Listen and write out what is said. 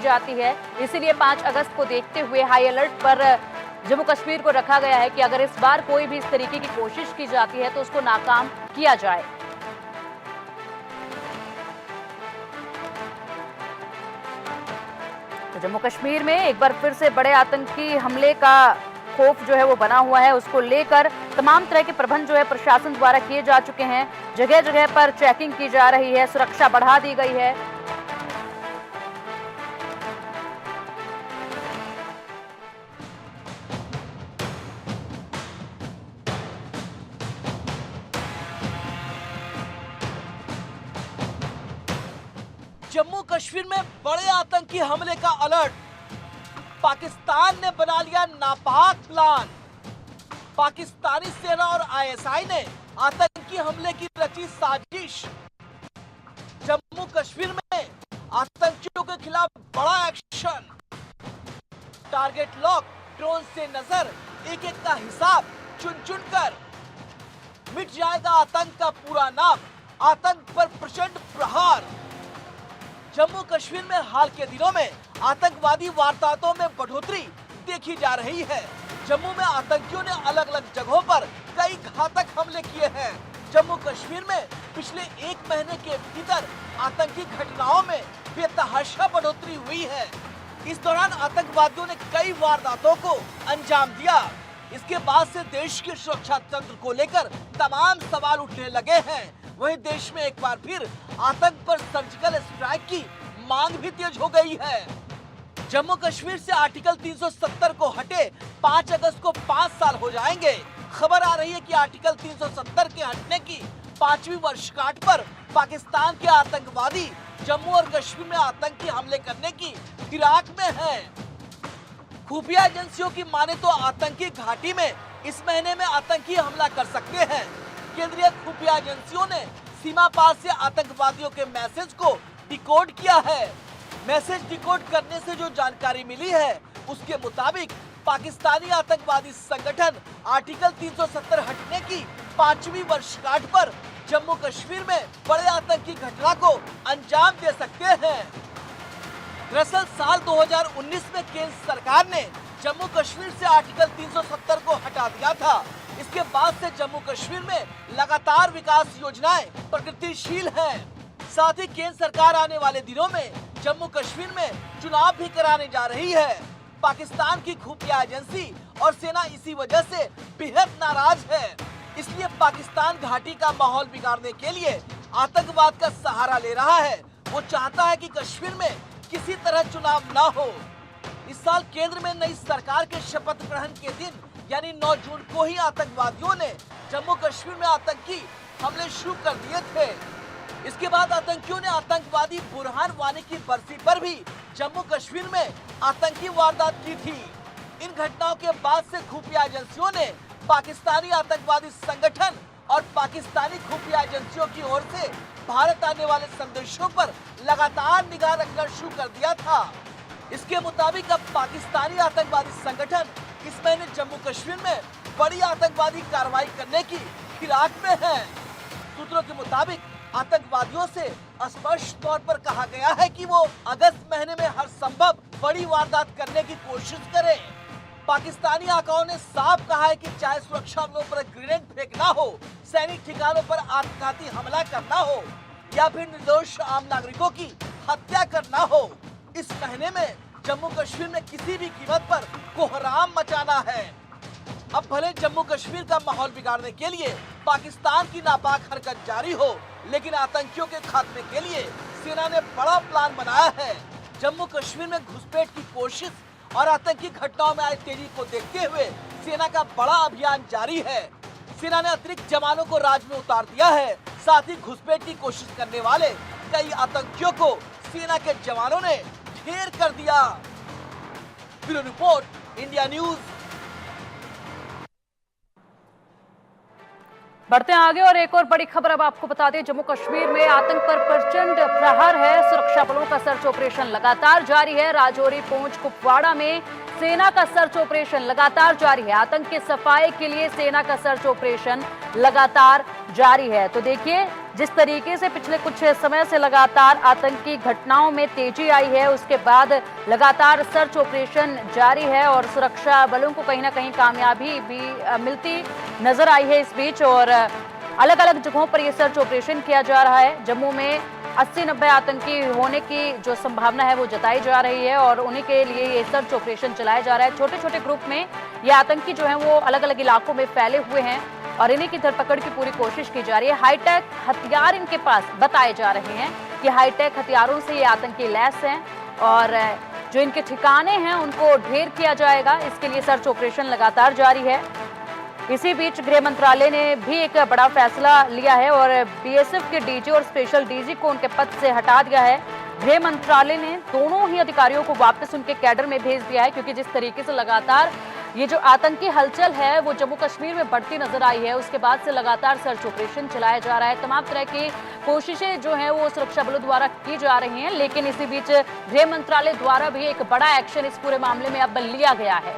जाती है। इसीलिए 5 अगस्त को देखते हुए हाई अलर्ट पर जम्मू कश्मीर को रखा गया है कि अगर इस बार कोई भी इस तरीके की कोशिश की जाती है तो उसको नाकाम किया जाए। तो जम्मू कश्मीर में एक बार फिर से बड़े आतंकी हमले का खौफ जो है वो बना हुआ है। उसको लेकर तमाम तरह के प्रबंध जो है प्रशासन द्वारा किए जा चुके हैं। जगह जगह पर चेकिंग की जा रही है, सुरक्षा बढ़ा दी गई है। जम्मू कश्मीर में बड़े आतंकी हमले का अलर्ट। पाकिस्तान ने बना लिया नापाक प्लान। पाकिस्तानी सेना और आईएसआई ने आतंकी हमले की रची साजिश। जम्मू कश्मीर में आतंकियों के खिलाफ बड़ा एक्शन। टारगेट लॉक, ड्रोन से नजर, एक एक का हिसाब चुन चुन कर। मिट जाएगा आतंक का पूरा नाम, आतंक पर प्रचंड प्रहार। जम्मू कश्मीर में हाल के दिनों में आतंकवादी वारदातों में बढ़ोतरी देखी जा रही है। जम्मू में आतंकियों ने अलग अलग जगहों पर कई घातक हमले किए हैं। जम्मू कश्मीर में पिछले 1 महीने के भीतर आतंकी घटनाओं में बेतहाशा बढ़ोतरी हुई है। इस दौरान आतंकवादियों ने कई वारदातों को अंजाम दिया। इसके बाद से देश के सुरक्षा तंत्र को लेकर तमाम सवाल उठने लगे हैं। वहीं देश में एक बार फिर आतंक पर सर्जिकल स्ट्राइक की मांग भी तेज हो गई है। जम्मू कश्मीर से आर्टिकल 370 को हटे 5 अगस्त को 5 साल हो जाएंगे। खबर आ रही है कि आर्टिकल 370 के हटने की 5वीं वर्षगांठ पर पाकिस्तान के आतंकवादी जम्मू और कश्मीर में आतंकी हमले करने की फिराक में हैं। खुफिया एजेंसियों की माने तो आतंकी घाटी में इस महीने में आतंकी हमला कर सकते हैं। केंद्रीय खुफिया एजेंसियों ने सीमा पार से आतंकवादियों के मैसेज को डिकोड किया है। मैसेज डिकोड करने से जो जानकारी मिली है उसके मुताबिक पाकिस्तानी आतंकवादी संगठन आर्टिकल 370 हटने की 5वीं वर्षगांठ पर जम्मू कश्मीर में बड़े आतंकी घटना को अंजाम दे सकते हैं। दरअसल साल 2019 में केंद्र सरकार ने जम्मू कश्मीर से आर्टिकल 370 को हटा दिया था। इसके बाद से जम्मू कश्मीर में लगातार विकास योजनाएं प्रगतिशील हैं। साथ ही केंद्र सरकार आने वाले दिनों में जम्मू कश्मीर में चुनाव भी कराने जा रही है। पाकिस्तान की खुफिया एजेंसी और सेना इसी वजह से बेहद नाराज है। इसलिए पाकिस्तान घाटी का माहौल बिगाड़ने के लिए आतंकवाद का सहारा ले रहा है। वो चाहता है कि कश्मीर में किसी तरह चुनाव न हो। इस साल केंद्र में नई सरकार के शपथ ग्रहण के दिन यानी 9 जून को ही आतंकवादियों ने जम्मू कश्मीर में आतंकी हमले शुरू कर दिए थे। इसके बाद आतंकियों ने आतंकवादी बुरहान वानी की बरसी पर भी जम्मू कश्मीर में आतंकी वारदात की थी। इन घटनाओं के बाद से खुफिया एजेंसियों ने पाकिस्तानी आतंकवादी संगठन और पाकिस्तानी खुफिया एजेंसियों की ओर से भारत आने वाले संदेशों पर लगातार निगाह रखना शुरू कर दिया था। इसके मुताबिक अब पाकिस्तानी आतंकवादी संगठन इस महीने जम्मू कश्मीर में बड़ी आतंकवादी कार्रवाई करने की फिराक में है। सूत्रों के मुताबिक आतंकवादियों से स्पष्ट तौर पर कहा गया है कि वो अगस्त महीने में हर संभव बड़ी वारदात करने की कोशिश करें। पाकिस्तानी आकाओं ने साफ कहा है कि चाहे सुरक्षा बलों पर ग्रेनेड फेंकना हो, सैनिक ठिकानों पर आत्मघाती हमला करना हो या फिर निर्दोष आम नागरिकों की हत्या करना हो, इस महीने में जम्मू कश्मीर में किसी भी कीमत पर कोहराम मचाना है। अब भले जम्मू कश्मीर का माहौल बिगाड़ने के लिए पाकिस्तान की नापाक हरकत जारी हो, लेकिन आतंकियों के खात्मे के लिए सेना ने बड़ा प्लान बनाया है। जम्मू कश्मीर में घुसपैठ की कोशिश और आतंकी घटनाओं में आई तेजी को देखते हुए सेना का बड़ा अभियान जारी है। सेना ने अतिरिक्त जवानों को राज में उतार दिया है। साथ ही घुसपैठ की कोशिश करने वाले कई आतंकियों को सेना के जवानों ने ढेर कर दिया। Bureau report, India news. बढ़ते हैं आगे और एक और बड़ी खबर अब आपको बता दें। जम्मू कश्मीर में आतंक पर प्रचंड प्रहार है। सुरक्षा बलों का सर्च ऑपरेशन लगातार जारी है। राजौरी, पूंछ, कुपवाड़ा में सेना का सर्च ऑपरेशन लगातार जारी है। आतंक के सफाए के लिए सेना का सर्च ऑपरेशन लगातार जारी है। तो देखिए जिस तरीके से पिछले कुछ समय से लगातार आतंकी घटनाओं में तेजी आई है, उसके बाद लगातार सर्च ऑपरेशन जारी है और सुरक्षा बलों को कहीं ना कहीं कामयाबी भी मिलती नजर आई है इस बीच। और अलग अलग जगहों पर यह सर्च ऑपरेशन किया जा रहा है। जम्मू में 80-90 आतंकी होने की जो संभावना है वो जताई जा रही है और उन्हीं के लिए ये सर्च ऑपरेशन चलाया जा रहा है। छोटे छोटे ग्रुप में ये आतंकी जो है वो अलग अलग इलाकों में फैले हुए हैं और इन्हीं की धरपकड़ की पूरी कोशिश की जा रही है। हाईटेक हथियार इनके पास बताए जा रहे हैं कि हाईटेक हथियारों से ये आतंकी लैस हैं और जो इनके ठिकाने हैं उनको ढेर किया जाएगा। इसके लिए सर्च ऑपरेशन लगातार जारी है। इसी बीच गृह मंत्रालय ने भी एक बड़ा फैसला लिया है और बीएसएफ के डीजी और स्पेशल डीजी को उनके पद से हटा दिया है। गृह मंत्रालय ने दोनों ही अधिकारियों को वापस उनके कैडर में भेज दिया है, क्योंकि जिस तरीके से लगातार ये जो आतंकी हलचल है वो जम्मू कश्मीर में बढ़ती नजर आई है, उसके बाद से लगातार सर्च ऑपरेशन चलाया जा रहा है। तमाम तरह की कोशिशें जो हैं वो सुरक्षा बलों द्वारा की जा रही हैं, लेकिन इसी बीच गृह मंत्रालय द्वारा भी एक बड़ा एक्शन इस पूरे मामले में अब लिया गया है।